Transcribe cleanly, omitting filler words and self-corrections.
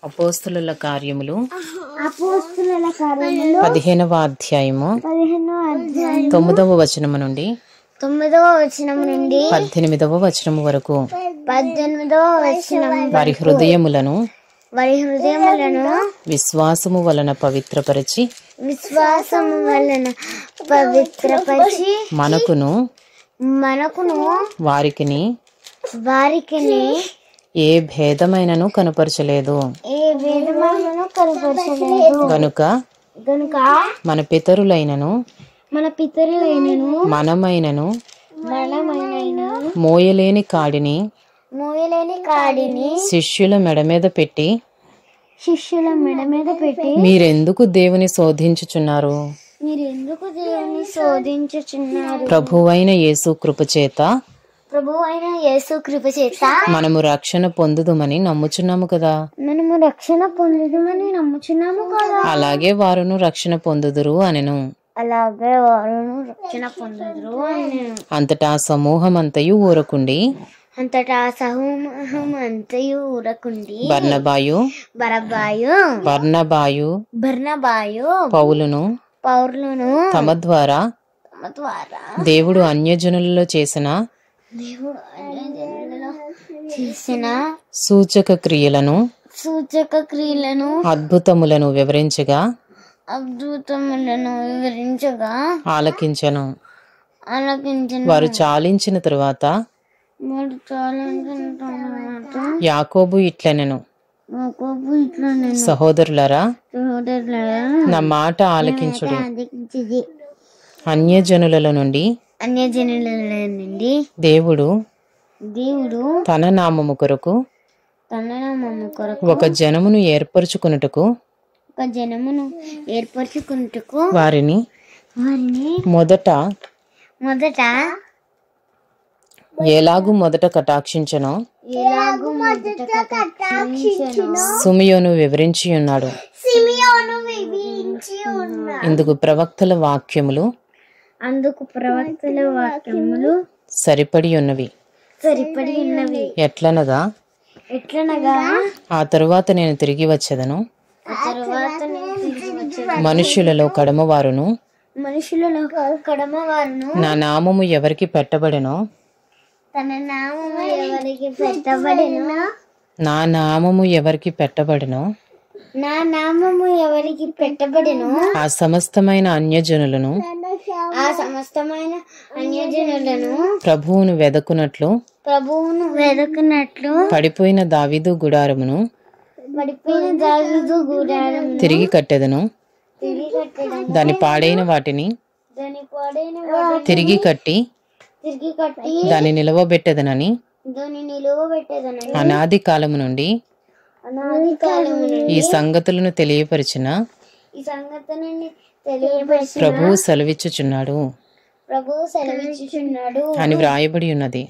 అపోస్తలుల కార్యములు 15వ అధ్యాయము 9వ వచనము నుండి 18వ వచనము వరకు. వారి హృదయములను విశ్వాసము వలన పవిత్రపరచి మనకును వారికిని ఏ భేదమైనను కనపరచలేదు. గనుక మన పితరులైనను మనమైనను మోయలేని కాడిని శిష్యుల మెడ మీద పెట్టి మీరెందుకు దేవుని శోధించుచున్నారు? ప్రభువైన యేసు కృపచేత మనము రక్షణ పొందుదుమని నమ్ముచున్నాము కదా. అలాగే వారును రక్షణ పొందుదురు అనెను. అంతటా సమూహమంతయు ఊరకుండి బర్నబాయు పౌలును తమ ద్వారా దేవుడు అన్యజనులలో చేసిన సూచక క్రియలను అద్భుతములను వివరించగా ఆలకించెను. వారు చాలించిన తరువాత యాకోబు ఇట్లనెను, సహోదరులారా, నా మాట ఆలకించుడు. అన్యజనుల నుండి దేవుడు తన నామము కొరకు ఒక జనమును ఏర్పరచుకొనుటకు వారిని మొదట కటాక్షించను సిమియోను వివరించి ఉన్నాడు. ఇందుకు ప్రవక్తల వాక్యములు సరిపడి ఉన్నవి. ఎట్లనగా ఆ తరువాత నేను తిరిగి వచ్చేదను, మనుష్యులలో కడమవారును నా నామము ఎవరికి పెట్టబడెనో ఆ సమస్తమైన అన్యజనులను ప్రభువును వెదకునట్లు పడిపోయిన దావీదు గుడారమును తిరిగి కట్టెదను. దాని పాడైన వాటిని తిరిగి కట్టి దాన్ని నిలవబెట్టెదనని అనాది కాలము నుండి ఈ సంగతులను తెలియపరిచిన ప్రభువు సెలవిచ్చుచున్నాడు అని వ్రాయబడి ఉన్నది.